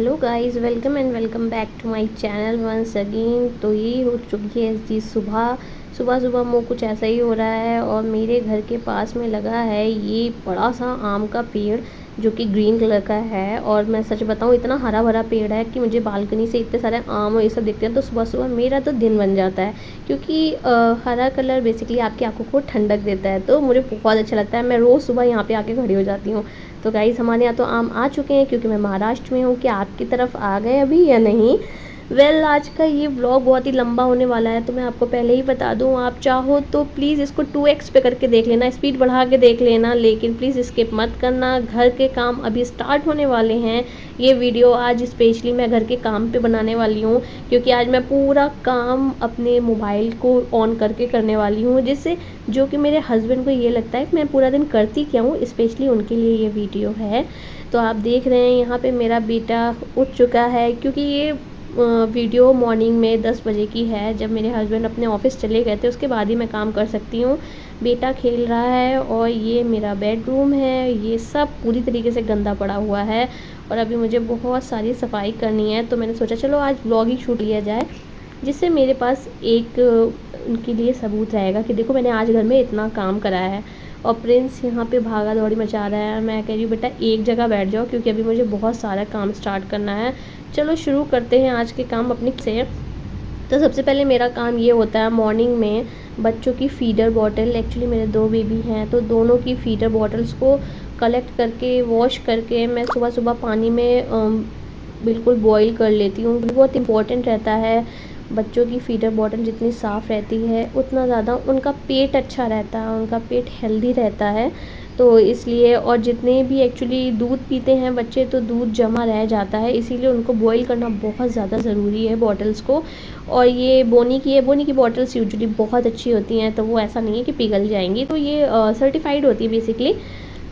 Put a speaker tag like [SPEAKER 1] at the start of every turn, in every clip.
[SPEAKER 1] Hello guys, welcome back to my channel once again. तो ये हो चुकी है जी सुबह सुबह सुबह मुँह कुछ ऐसा ही हो रहा है। और मेरे घर के पास में लगा है ये बड़ा सा आम का पेड़ जो कि ग्रीन कलर का है। और मैं सच बताऊँ, इतना हरा भरा पेड़ है कि मुझे बालकनी से इतने सारे आम और ये सब दिखते हैं तो सुबह सुबह मेरा तो दिन बन जाता है। क्योंकि हरा कलर बेसिकली आपकी आंखों को ठंडक देता है, तो मुझे बहुत अच्छा लगता है। मैं रोज़ सुबह यहाँ पे आके खड़ी हो जाती हूँ। तो गाइस, हमारे यहाँ तो आम आ चुके हैं क्योंकि मैं महाराष्ट्र में हूँ। कि आपकी तरफ आ गए अभी या नहीं? आज का ये व्लॉग बहुत ही लंबा होने वाला है, तो मैं आपको पहले ही बता दूँ, आप चाहो तो प्लीज़ इसको 2x पे करके देख लेना, स्पीड बढ़ा के देख लेना, लेकिन प्लीज़ स्किप मत करना। घर के काम अभी स्टार्ट होने वाले हैं। ये वीडियो आज स्पेशली मैं घर के काम पे बनाने वाली हूँ, क्योंकि आज मैं पूरा काम अपने मोबाइल को ऑन करके करने वाली हूँ, जिससे जो कि मेरे हस्बैंड को ये लगता है कि मैं पूरा दिन करती क्या हूँ। स्पेशली उनके लिए ये वीडियो है। तो आप देख रहे हैं यहाँ पे मेरा बेटा उठ चुका है, क्योंकि ये वीडियो मॉर्निंग में 10 बजे की है, जब मेरे हस्बैंड अपने ऑफिस चले गए थे उसके बाद ही मैं काम कर सकती हूँ। बेटा खेल रहा है और ये मेरा बेडरूम है, ये सब पूरी तरीके से गंदा पड़ा हुआ है और अभी मुझे बहुत सारी सफाई करनी है। तो मैंने सोचा चलो आज व्लॉग ही शूट लिया जाए, जिससे मेरे पास एक उनके लिए सबूत रहेगा कि देखो मैंने आज घर में इतना काम कराया है। और प्रिंस यहाँ पे भागा दौड़ी मचा रहा है। मैं कह रही हूँ बेटा एक जगह बैठ जाओ, क्योंकि अभी मुझे बहुत सारा काम स्टार्ट करना है। चलो शुरू करते हैं आज के काम अपने से। तो सबसे पहले मेरा काम ये होता है मॉर्निंग में बच्चों की फीडर बॉटल, एक्चुअली मेरे 2 बेबी हैं तो दोनों की फीडर बॉटल्स को कलेक्ट करके वॉश करके मैं सुबह सुबह पानी में बिल्कुल बॉईल कर लेती हूँ। बहुत इम्पोर्टेंट रहता है। बच्चों की फीडर बॉटल जितनी साफ़ रहती है उतना ज़्यादा उनका पेट अच्छा रहता है, उनका पेट हेल्दी रहता है। तो इसलिए, और जितने भी एक्चुअली दूध पीते हैं बच्चे तो दूध जमा रह जाता है, इसीलिए उनको बॉईल करना बहुत ज़्यादा ज़रूरी है बॉटल्स को। और ये बोनी की बॉटल्स यूजुअली बहुत अच्छी होती हैं, तो वो ऐसा नहीं है कि पिघल जाएंगी, तो ये सर्टिफाइड होती है बेसिकली।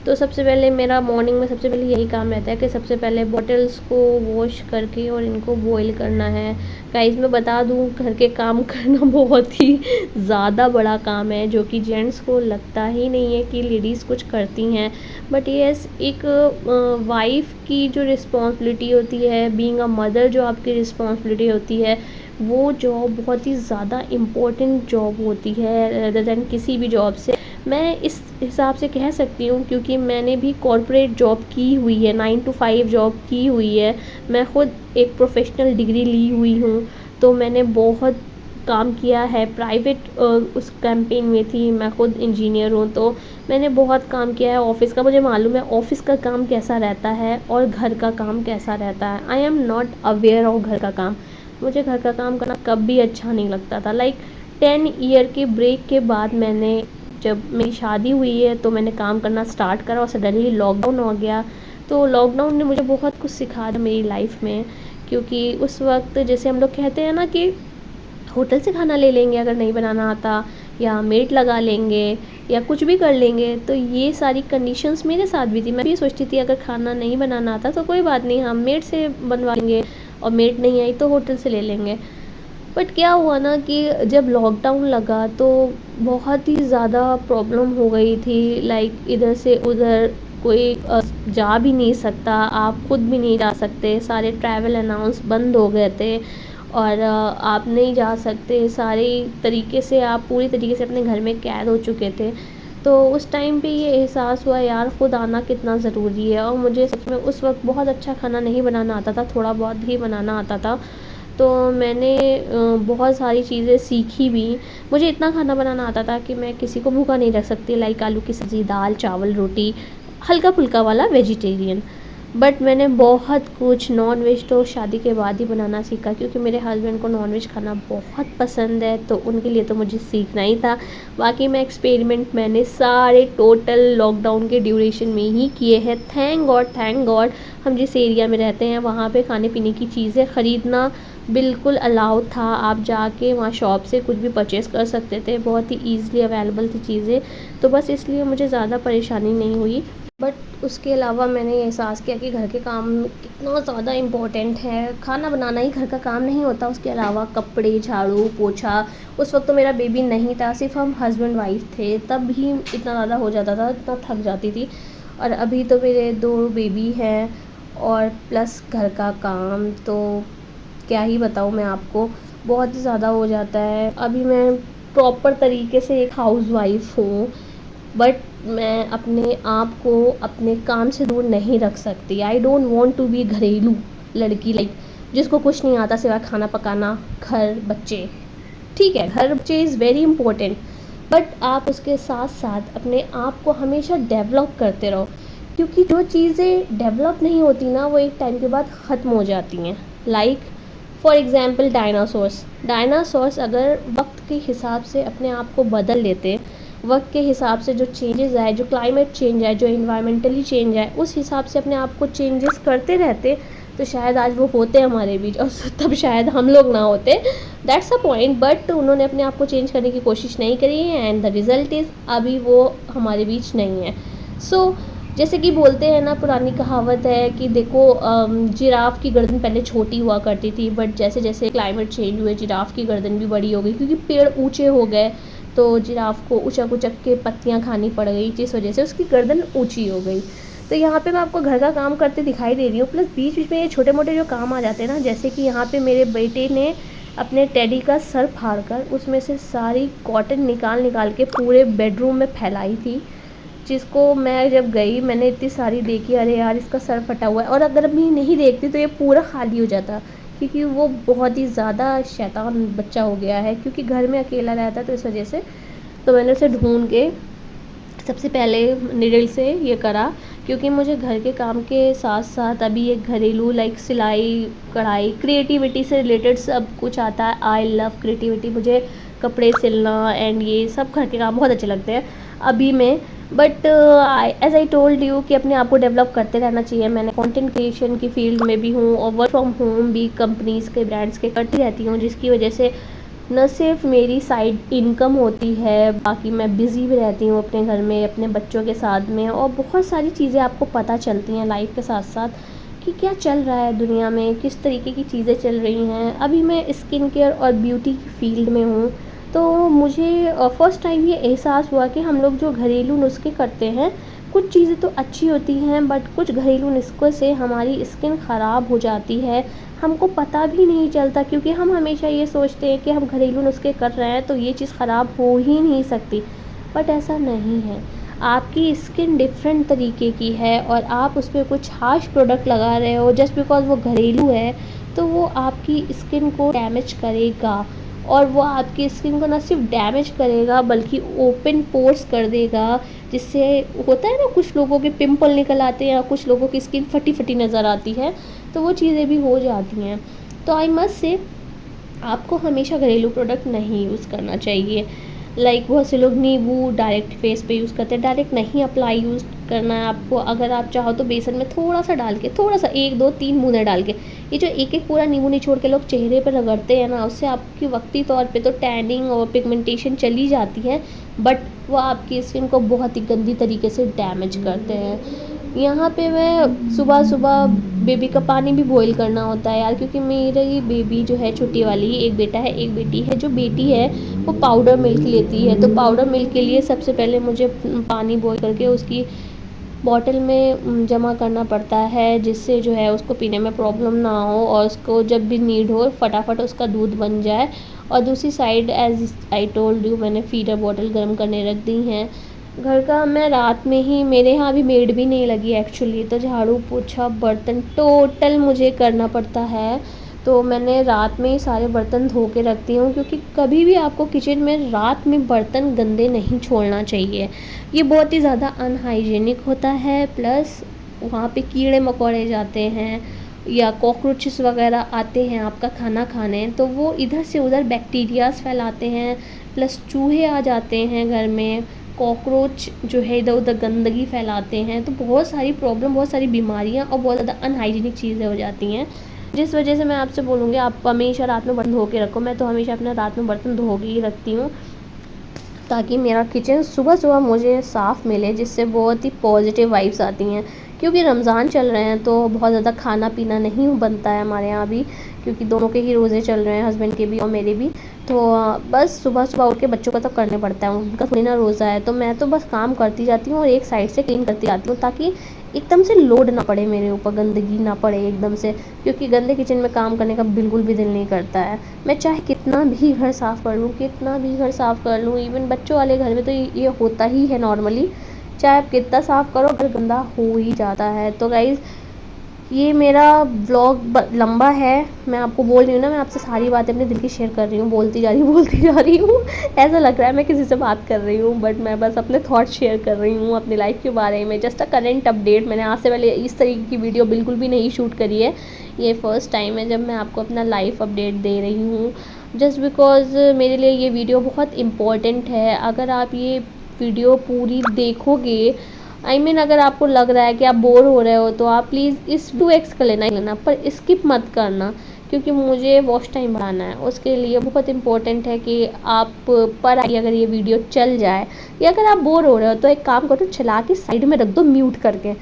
[SPEAKER 1] तो सबसे पहले मेरा मॉर्निंग में सबसे पहले यही काम रहता है कि सबसे पहले बॉटल्स को वॉश करके और इनको बॉईल करना है। गाइस, मैं बता दूं, घर के काम करना बहुत ही ज़्यादा बड़ा काम है, जो कि जेंट्स को लगता ही नहीं है कि लेडीज़ कुछ करती हैं। बट यस, एक वाइफ़ की जो रिस्पॉन्सिबिलिटी होती है, बीइंग अ मदर जो आपकी रिस्पॉन्सिबिलिटी होती है, वो जॉब बहुत ही ज़्यादा इम्पोर्टेंट जॉब होती है रेदर दैन किसी भी जॉब से। मैं इस हिसाब से कह सकती हूँ क्योंकि मैंने भी कॉर्पोरेट जॉब की हुई है, 9 to 5 जॉब की हुई है। मैं ख़ुद एक प्रोफेशनल डिग्री ली हुई हूँ, तो मैंने बहुत काम किया है। प्राइवेट उस कैंपेन में थी, मैं ख़ुद इंजीनियर हूँ, तो मैंने बहुत काम किया है ऑफ़िस का। मुझे मालूम है ऑफ़िस का काम कैसा रहता है और घर का काम कैसा रहता है। I am not aware of घर का काम। मुझे घर का काम करना कभी अच्छा नहीं लगता था। लाइक 10 ईयर के ब्रेक के बाद मैंने, जब मेरी शादी हुई है तो मैंने काम करना स्टार्ट करा और सडनली लॉकडाउन हो गया। तो लॉकडाउन ने मुझे बहुत कुछ सिखा दिया मेरी लाइफ में, क्योंकि उस वक्त जैसे हम लोग कहते हैं ना कि होटल से खाना ले लेंगे अगर नहीं बनाना आता, या मेड लगा लेंगे या कुछ भी कर लेंगे, तो ये सारी कंडीशंस मेरे साथ भी थी। मैं भी सोचती थी अगर खाना नहीं बनाना आता तो कोई बात नहीं, हम मेड से बनवा लेंगे, और मेड नहीं आई तो होटल से ले लेंगे। बट क्या हुआ ना कि जब लॉकडाउन लगा तो बहुत ही ज़्यादा प्रॉब्लम हो गई थी। लाइक इधर से उधर कोई जा भी नहीं सकता, आप खुद भी नहीं जा सकते, सारे ट्रैवल अनाउंस बंद हो गए थे और आप नहीं जा सकते। सारे तरीके से आप पूरी तरीके से अपने घर में कैद हो चुके थे। तो उस टाइम पे ये एहसास हुआ यार खुद आना कितना ज़रूरी है। और मुझे सच में उस वक्त बहुत अच्छा खाना नहीं बनाना आता था, थोड़ा बहुत ही बनाना आता था। तो मैंने बहुत सारी चीज़ें सीखी भी। मुझे इतना खाना बनाना आता था कि मैं किसी को भूखा नहीं रख सकती। लाइक आलू की सब्ज़ी, दाल चावल रोटी, हल्का फुल्का वाला वेजिटेरियन। बट मैंने बहुत कुछ नॉन वेज तो शादी के बाद ही बनाना सीखा, क्योंकि मेरे हस्बैंड को नॉन वेज खाना बहुत पसंद है, तो उनके लिए तो मुझे सीखना ही था। बाकी मैं एक्सपेरिमेंट मैंने सारे टोटल लॉकडाउन के ड्यूरेशन में ही किए हैं। थैंक गॉड हम जिस एरिया में रहते हैं वहाँ पे खाने पीने की चीज़ें ख़रीदना बिल्कुल अलाउ था। आप जाके वहाँ शॉप से कुछ भी परचेज़ कर सकते थे, बहुत ही ईज़िली अवेलेबल थी चीज़ें, तो बस इसलिए मुझे ज़्यादा परेशानी नहीं हुई। बट उसके अलावा मैंने ये एहसास किया कि घर के काम कितना ज़्यादा इम्पोर्टेंट है। खाना बनाना ही घर का काम नहीं होता, उसके अलावा कपड़े, झाड़ू पोछा। उस वक्त तो मेरा बेबी नहीं था, सिर्फ हम हस्बैंड वाइफ थे, तब भी इतना ज़्यादा हो जाता था, इतना थक जाती थी। और अभी तो मेरे 2 बेबी हैं और प्लस घर का काम तो क्या ही बताऊँ मैं आपको, बहुत ही ज़्यादा हो जाता है। अभी मैं प्रॉपर तरीके से एक हाउसवाइफ हूँ, बट मैं अपने आप को अपने काम से दूर नहीं रख सकती। I don't want to be घरेलू लड़की, लाइक जिसको कुछ नहीं आता सिवाय खाना पकाना, घर, बच्चे। ठीक है, घर बच्चे इज़ वेरी इंपॉर्टेंट, बट आप उसके साथ साथ अपने आप को हमेशा डेवलप करते रहो, क्योंकि जो चीज़ें डेवलप नहीं होती ना वो एक टाइम के बाद ख़त्म हो जाती हैं। लाइक फॉर एग्ज़ाम्पल डायनासोर्स अगर वक्त के हिसाब से अपने आप को बदल लेते, वक्त के हिसाब से जो चेंजेस आए, जो क्लाइमेट चेंज आए, जो इन्वायरमेंटली चेंज आए, उस हिसाब से अपने आप को चेंजेस करते रहते, तो शायद आज वो होते हमारे बीच और तब शायद हम लोग ना होते। दैट्स अ पॉइंट, बट उन्होंने अपने आप को चेंज करने की कोशिश नहीं करी है एंड द रिज़ल्ट इज़ अभी वो हमारे बीच नहीं है। सो जैसे कि बोलते हैं ना, पुरानी कहावत है कि देखो जिराफ की गर्दन पहले छोटी हुआ करती थी, बट जैसे जैसे क्लाइमेट चेंज हुए जिराफ की गर्दन भी बड़ी हो गई, क्योंकि पेड़ ऊंचे हो गए तो जिराफ को उचक उचक के पत्तियां खानी पड़ गई, जिस वजह से उसकी गर्दन ऊंची हो गई। तो यहाँ पे मैं आपको घर का काम करते दिखाई दे रही हूँ, प्लस बीच बीच में ये छोटे मोटे जो काम आ जाते हैं ना, जैसे कि यहाँ पे मेरे बेटे ने अपने टेडी का सर फाड़ कर उसमें से सारी कॉटन निकाल निकाल के पूरे बेडरूम में फैलाई थी, जिसको मैं जब गई मैंने इतनी सारी देखी, अरे यार इसका सर फटा हुआ है, और अगर मैं नहीं देखती तो ये पूरा खाली हो जाता, क्योंकि वो बहुत ही ज़्यादा शैतान बच्चा हो गया है, क्योंकि घर में अकेला रहता है तो इस वजह से। तो मैंने उसे ढूंढ के सबसे पहले निडल से ये करा, क्योंकि मुझे घर के काम के साथ साथ अभी एक घरेलू लाइक सिलाई कढ़ाई क्रिएटिविटी से रिलेटेड सब कुछ आता है। आई लव क्रिएटिविटी, मुझे कपड़े सिलना एंड ये सब घर के काम बहुत अच्छे लगते हैं अभी में। But as I told you कि अपने आप को डेवलप करते रहना चाहिए। मैंने कंटेंट क्रिएशन की फील्ड में भी हूँ और वर्क फ्रॉम होम भी कंपनीज़ के ब्रांड्स के करती रहती हूँ, जिसकी वजह से न सिर्फ मेरी साइड इनकम होती है, बाकी मैं बिज़ी भी रहती हूँ अपने घर में, अपने बच्चों के साथ में, और बहुत सारी चीज़ें आपको पता चलती हैं लाइफ के साथ साथ कि क्या चल रहा है दुनिया में, किस तरीके की चीज़ें चल रही हैं। अभी मैं स्किन केयर और ब्यूटी की फील्ड में हूँ, तो मुझे फ़र्स्ट टाइम ये एहसास हुआ कि हम लोग जो घरेलू नुस्खे करते हैं, कुछ चीज़ें तो अच्छी होती हैं, बट कुछ घरेलू नुस्खों से हमारी स्किन ख़राब हो जाती है, हमको पता भी नहीं चलता, क्योंकि हम हमेशा ये सोचते हैं कि हम घरेलू नुस्खे कर रहे हैं तो ये चीज़ ख़राब हो ही नहीं सकती, बट ऐसा नहीं है। आपकी स्किन डिफरेंट तरीके की है और आप उस पर कुछ हार्श प्रोडक्ट लगा रहे हो जस्ट बिकॉज वो घरेलू है, तो वो आपकी स्किन को डैमेज करेगा, और वो आपकी स्किन को ना सिर्फ डैमेज करेगा बल्कि ओपन पोर्स कर देगा, जिससे होता है ना कुछ लोगों के पिंपल निकल आते हैं या कुछ लोगों की स्किन फटी फटी नज़र आती है, तो वो चीज़ें भी हो जाती हैं। तो आई मस्ट से आपको हमेशा घरेलू प्रोडक्ट नहीं यूज़ करना चाहिए। लाइक बहुत से लोग नींबू डायरेक्ट फेस पे यूज़ करते हैं, डायरेक्ट नहीं अप्लाई यूज़ करना है आपको। अगर आप चाहो तो बेसन में थोड़ा सा डाल के, थोड़ा सा 1 2 3 बूंदे डाल के, ये जो एक एक पूरा नींबू निचोड़ के लोग चेहरे पर रगड़ते हैं ना, उससे आपकी वक्ती तौर पे तो टैनिंग और पिगमेंटेशन चली जाती है, बट वो आपकी स्किन को बहुत ही गंदी तरीके से डैमेज करते हैं। यहाँ पे मैं सुबह सुबह बेबी का पानी भी बॉईल करना होता है यार, क्योंकि मेरी बेबी जो है छोटी वाली, एक बेटा है एक बेटी है, जो बेटी है वो पाउडर मिल्क लेती है, तो पाउडर मिल्क के लिए सबसे पहले मुझे पानी बॉईल करके उसकी बॉटल में जमा करना पड़ता है, जिससे जो है उसको पीने में प्रॉब्लम ना हो और उसको जब भी नीड हो फटाफट उसका दूध बन जाए। और दूसरी side as I told you मैंने फीडर बॉटल गर्म करने रख दी हैं। घर का मैं रात में ही, मेरे यहाँ अभी मेड भी नहीं लगी एक्चुअली, तो झाड़ू पोछा बर्तन टोटल मुझे करना पड़ता है, तो मैंने रात में ही सारे बर्तन धो के रखती हूँ, क्योंकि कभी भी आपको किचन में रात में बर्तन गंदे नहीं छोड़ना चाहिए। ये बहुत ही ज़्यादा अनहाइजीनिक होता है, प्लस वहाँ पे कीड़े मकोड़े जाते हैं या कॉकरोचेस वगैरह आते हैं आपका खाना खाने, तो वो इधर से उधर बैक्टीरियाज फैलाते हैं, प्लस चूहे आ जाते हैं घर में, कॉकरोच जो है इधर उधर गंदगी फैलाते हैं, तो बहुत सारी प्रॉब्लम, बहुत सारी बीमारियाँ और बहुत ज़्यादा अनहाइजीनिक चीज़ें हो जाती हैं, जिस वजह से मैं आपसे बोलूँगी आप हमेशा रात में बर्तन धो के रखो। मैं तो हमेशा अपना रात में बर्तन धो के ही रखती हूँ, ताकि मेरा किचन सुबह सुबह मुझे साफ़ मिले, जिससे बहुत ही पॉजिटिव वाइब्स आती हैं। क्योंकि रमज़ान चल रहे हैं तो बहुत ज़्यादा खाना पीना नहीं बनता है हमारे यहाँ भी, क्योंकि दोनों के ही रोज़े चल रहे हैं, हस्बैंड के भी और मेरे भी। तो बस सुबह सुबह उठ के बच्चों का तो करने पड़ता है, उनका थोड़ी ना रोज़ा है। तो मैं तो बस काम करती जाती हूँ और एक साइड से क्लीन करती जाती हूँ, ताकि एकदम से लोड ना पड़े मेरे ऊपर, गंदगी ना पड़े एकदम से, क्योंकि गंदे किचन में काम करने का बिल्कुल भी दिल नहीं करता है। मैं चाहे कितना भी घर साफ़ कर लूँ, कितना भी घर साफ़ कर लूँ, इवन बच्चों वाले घर में तो ये होता ही है नॉर्मली, चाहे आप कितना साफ़ करो घर गंदा हो ही जाता है। तो गाइज़ ये मेरा व्लॉग लंबा है, मैं आपको बोल रही हूँ ना, मैं आपसे सारी बातें अपने दिल की शेयर कर रही हूँ, बोलती जा रही हूँ ऐसा लग रहा है मैं किसी से बात कर रही हूँ, बट मैं बस अपने थॉट्स शेयर कर रही हूँ अपनी लाइफ के बारे में, जस्ट अ करेंट अपडेट। मैंने आज से पहले इस तरीके की वीडियो बिल्कुल भी नहीं शूट करी है, ये फ़र्स्ट टाइम है जब मैं आपको अपना लाइफ अपडेट दे रही हूँ, जस्ट बिकॉज़ मेरे लिए ये वीडियो बहुत इम्पॉर्टेंट है। अगर आप ये वीडियो पूरी देखोगे, अगर आपको लग रहा है कि आप बोर हो रहे हो, तो आप प्लीज़ इस 2x का लेना, पर स्किप मत करना, क्योंकि मुझे वॉच टाइम बढ़ाना है। उसके लिए बहुत इंपॉर्टेंट है कि आप पर आइए, अगर ये वीडियो चल जाए, या अगर आप बोर हो रहे हो तो एक काम करो, चला के साइड में रख दो म्यूट करके।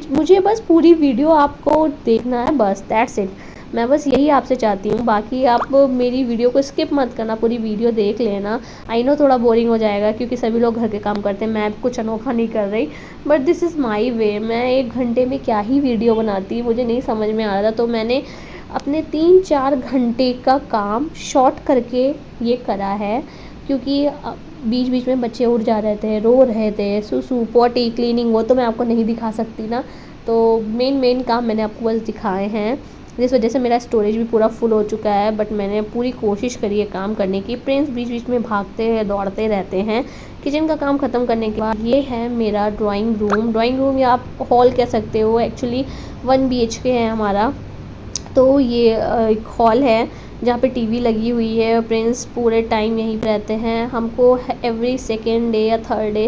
[SPEAKER 1] मुझे बस पूरी वीडियो आपको देखना है, बस दैट्स इट। मैं बस यही आपसे चाहती हूँ, बाकी आप मेरी वीडियो को स्किप मत करना, पूरी वीडियो देख लेना। आई नो थोड़ा बोरिंग हो जाएगा, क्योंकि सभी लोग घर के काम करते हैं, मैं कुछ अनोखा नहीं कर रही, बट दिस इज़ माई वे। मैं 1 घंटे में क्या ही वीडियो बनाती, मुझे नहीं समझ में आ रहा, तो मैंने अपने 3-4 घंटे का काम शॉर्ट करके ये करा है, क्योंकि बीच बीच में बच्चे उठ जा रहे थे, रो रहे थे, सुसु पॉटी क्लीनिंग, वो तो मैं आपको नहीं दिखा सकती ना। तो मेन काम मैंने आपको बस दिखाए हैं, जिस वजह से मेरा स्टोरेज भी पूरा फुल हो चुका है, बट मैंने पूरी कोशिश करी है काम करने की। प्रिंस बीच बीच में भागते हैं, दौड़ते रहते हैं। किचन का काम ख़त्म करने के बाद ये है मेरा ड्राइंग रूम या आप हॉल कह सकते हो, एक्चुअली 1 BHK है हमारा। तो ये एक हॉल है जहाँ पे टीवी लगी हुई है, प्रिंस पूरे टाइम यहीं पे रहते हैं। हमको एवरी सेकेंड डे या थर्ड डे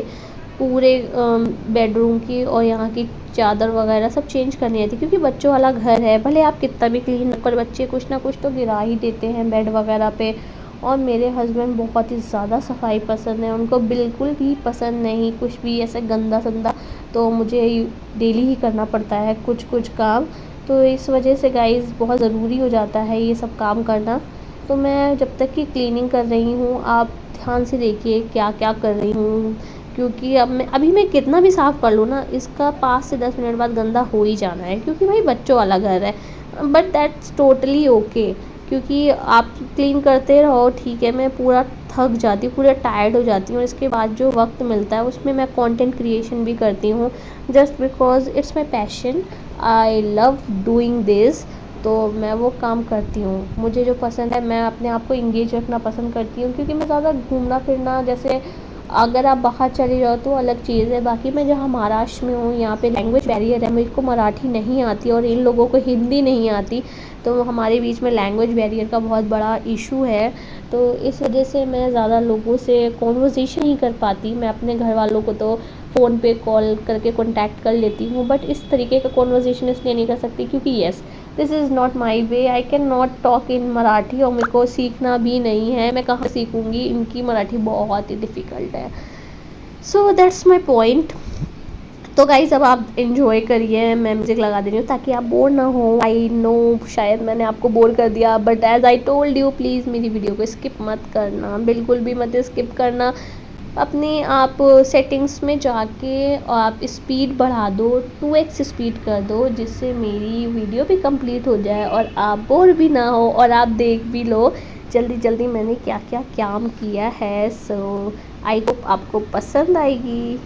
[SPEAKER 1] पूरे बेडरूम की और यहाँ की चादर वगैरह सब चेंज करनी रहती है, क्योंकि बच्चों वाला घर है, भले आप कितना भी क्लीन कर, बच्चे कुछ ना कुछ तो गिरा ही देते हैं बेड वगैरह पे। और मेरे हस्बैंड बहुत ही ज़्यादा सफाई पसंद है, उनको बिल्कुल भी पसंद नहीं कुछ भी ऐसे गंदा संदा, तो मुझे डेली ही करना पड़ता है कुछ कुछ काम। तो इस वजह से गाइज़ बहुत ज़रूरी हो जाता है ये सब काम करना। तो मैं जब तक कि क्लीनिंग कर रही हूँ, आप ध्यान से देखिए क्या क्या कर रही हूँ, क्योंकि अभी मैं कितना भी साफ़ कर लूँ ना, इसका 5 से 10 मिनट बाद गंदा हो ही जाना है, क्योंकि भाई बच्चों वाला घर है। बट दैट्स टोटली ओके, क्योंकि आप क्लीन करते रहो, ठीक है। मैं पूरा थक जाती हूँ, पूरा टायर्ड हो जाती हूँ, इसके बाद जो वक्त मिलता है उसमें मैं कंटेंट क्रिएशन भी करती हूँ, just because it's my passion, I love doing this. तो मैं वो काम करती हूँ, मुझे जो पसंद है, मैं अपने आप को इंगेज रखना पसंद करती हूँ, क्योंकि मैं ज़्यादा घूमना फिरना, जैसे अगर आप बाहर चले जाओ तो अलग चीज़ है। बाकी मैं जहाँ महाराष्ट्र में हूँ, यहाँ पे लैंग्वेज बैरियर है, मुझको मराठी नहीं आती और इन लोगों को हिंदी नहीं आती, तो हमारे बीच में लैंग्वेज बैरियर का बहुत बड़ा इशू है। तो इस वजह से मैं ज़्यादा लोगों से कॉन्वर्सेशन नहीं कर पाती। मैं अपने घर वालों को तो फ़ोन पे कॉल करके कॉन्टैक्ट कर लेती हूँ, बट इस तरीके का कॉन्वर्सेशन इसलिए नहीं कर सकती क्योंकि yes, this is not my way, I can not talk in Marathi, और मेरे को सीखना भी नहीं है, मैं कहाँ सीखूँगी, इनकी मराठी बहुत ही डिफ़िकल्ट है। So that's my point. तो गाइज़ अब आप इन्जॉय करिए, मैं म्यूज़िक लगा दे रही हूँ ताकि आप बोर ना हो। आई नो शायद मैंने आपको बोर कर दिया, but as I told you, please मेरी वीडियो को स्किप मत करना, बिल्कुल भी मत स्किप करना। अपने आप सेटिंग्स में जाके आप स्पीड बढ़ा दो, 2x स्पीड कर दो, जिससे मेरी वीडियो भी कंप्लीट हो जाए और आप बोर भी ना हो और आप देख भी लो जल्दी जल्दी मैंने क्या क्या काम किया है। सो आई होप आपको पसंद आएगी।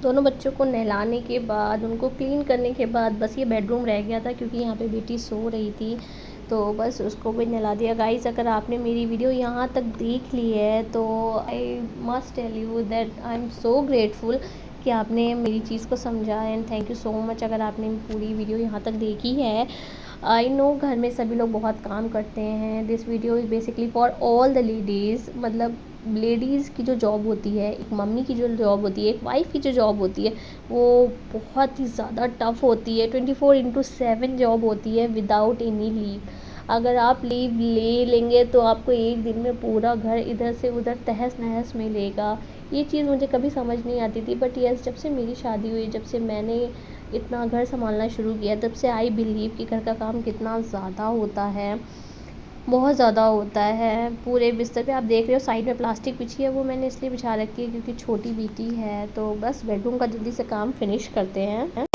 [SPEAKER 1] दोनों बच्चों को नहलाने के बाद, उनको क्लीन करने के बाद बस ये बेडरूम रह गया था, क्योंकि यहाँ पे बेटी सो रही थी, तो बस उसको भी नहला दिया। गाइस, अगर आपने मेरी वीडियो यहाँ तक देख ली है तो I must tell you that I am so grateful कि आपने मेरी चीज़ को समझा, and thank you so much अगर आपने पूरी वीडियो यहाँ तक देखी है। आई नो घर में सभी लोग बहुत काम करते हैं। This video is basically for all the ladies, मतलब लेडीज़ की जो जॉब होती है, एक मम्मी की जो जॉब होती है, एक वाइफ़ की जो जॉब होती है, वो बहुत ही ज़्यादा टफ़ होती है। 24/7 जॉब होती है विदाउट एनी लीव। अगर आप लीव ले लेंगे तो आपको एक दिन में पूरा घर इधर से उधर तहस नहस मिलेगा। ये चीज़ मुझे कभी समझ नहीं आती थी, बट यस, जब से मेरी शादी हुई, जब से मैंने इतना घर संभालना शुरू किया, तब से आई बिलीव कि घर का काम कितना ज़्यादा होता है, बहुत ज़्यादा होता है। पूरे बिस्तर पे आप देख रहे हो साइड में प्लास्टिक बिछी है, वो मैंने इसलिए बिछा रखी है क्योंकि छोटी बेटी है। तो बस बेडरूम का जल्दी से काम फिनिश करते हैं।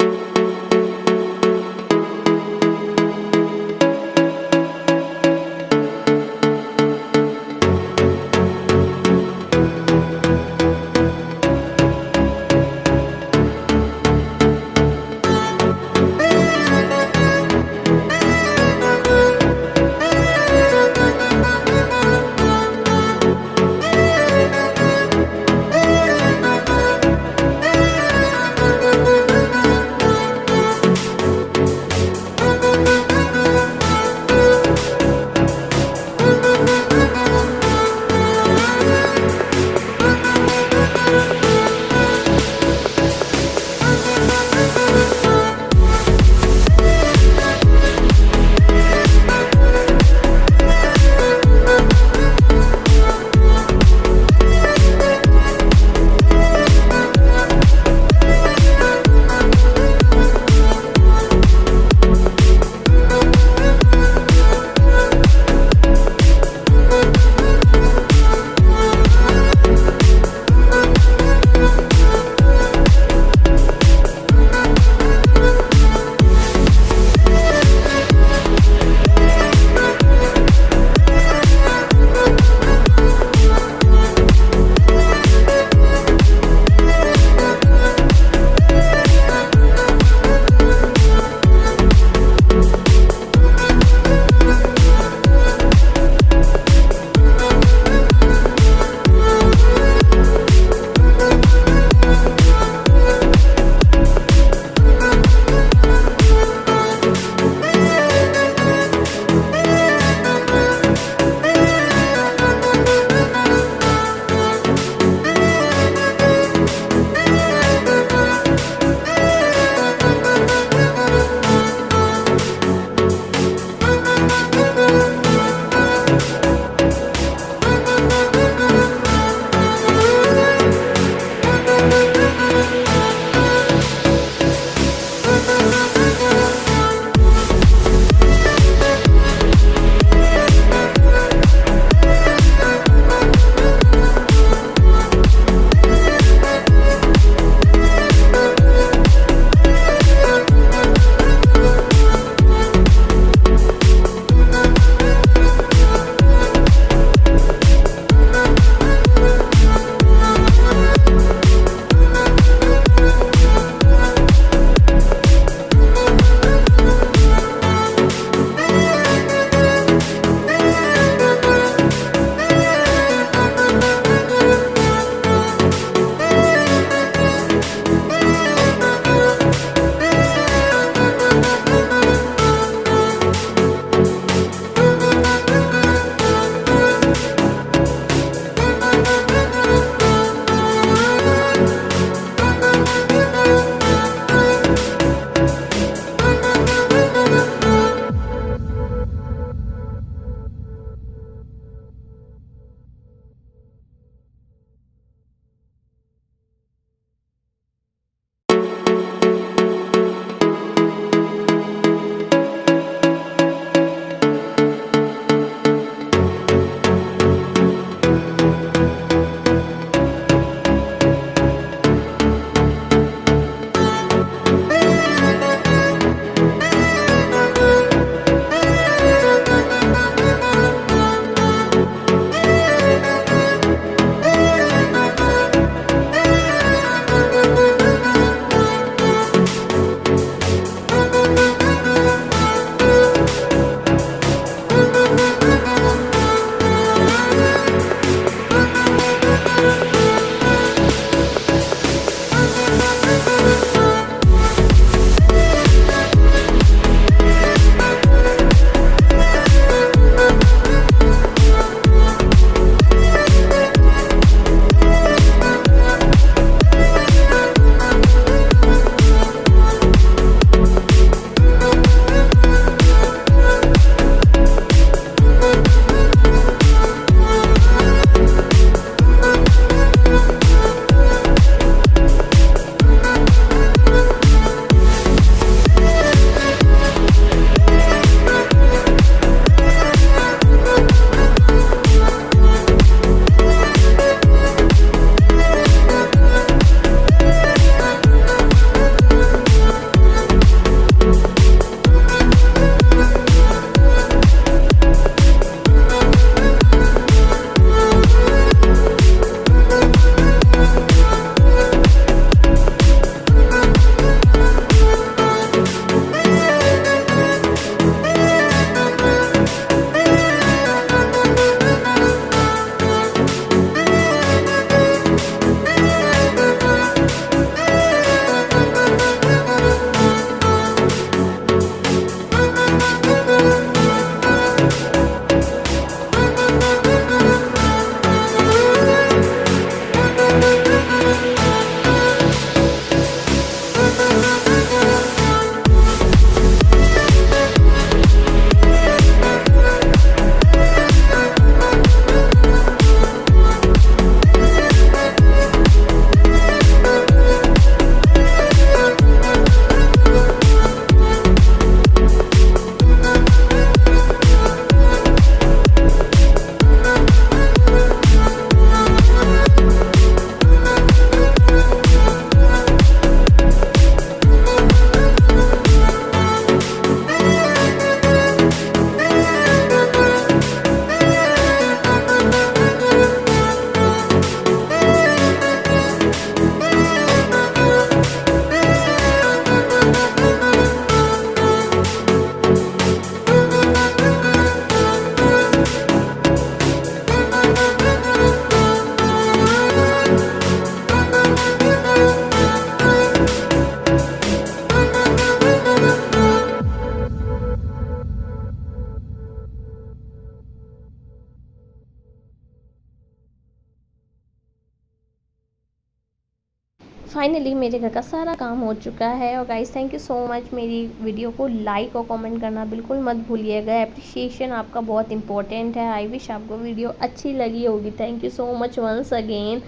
[SPEAKER 1] फाइनली मेरे घर का सारा काम हो चुका है। और guys thank you so much, मेरी वीडियो को लाइक और कमेंट करना बिल्कुल मत भूलिएगा। एप्रिशिएशन आपका बहुत इंपॉर्टेंट है। आई विश आपको वीडियो अच्छी लगी होगी। Thank you so much once again.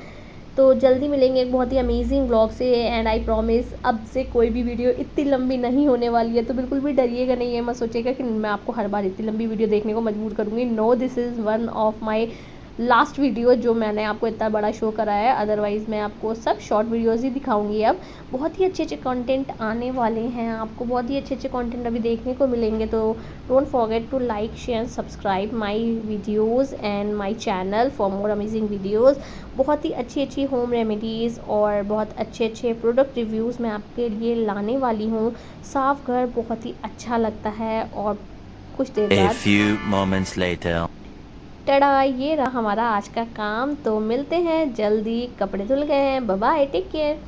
[SPEAKER 1] तो जल्दी मिलेंगे एक बहुत ही अमेजिंग ब्लॉग से। एंड आई प्रॉमिस अब से कोई भी वीडियो इतनी लंबी नहीं होने वाली है, तो बिल्कुल भी डरिएगा नहीं है, मत सोचिएगा कि मैं आपको हर बार इतनी लंबी वीडियो देखने को मजबूर करूँगी। No, this is one of my last video जो मैंने आपको इतना बड़ा शो कराया है। अदरवाइज़ मैं आपको सब शॉर्ट वीडियोज़ ही दिखाऊंगी। अब बहुत ही अच्छे अच्छे कंटेंट आने वाले हैं, आपको बहुत ही अच्छे अच्छे कंटेंट अभी देखने को मिलेंगे। तो don't forget to like share subscribe my videos and my channel for more amazing videos. बहुत ही अच्छी अच्छी होम रेमेडीज़ और बहुत अच्छे अच्छे प्रोडक्ट रिव्यूज़ मैं आपके लिए लाने वाली हूँ। साफ घर बहुत ही अच्छा लगता है। और कुछ देर
[SPEAKER 2] A
[SPEAKER 1] बाद
[SPEAKER 2] few moments later.
[SPEAKER 1] टड़ा, ये रहा हमारा आज का काम। तो मिलते हैं जल्दी। कपड़े धुल गए हैं। Bye bye, take care.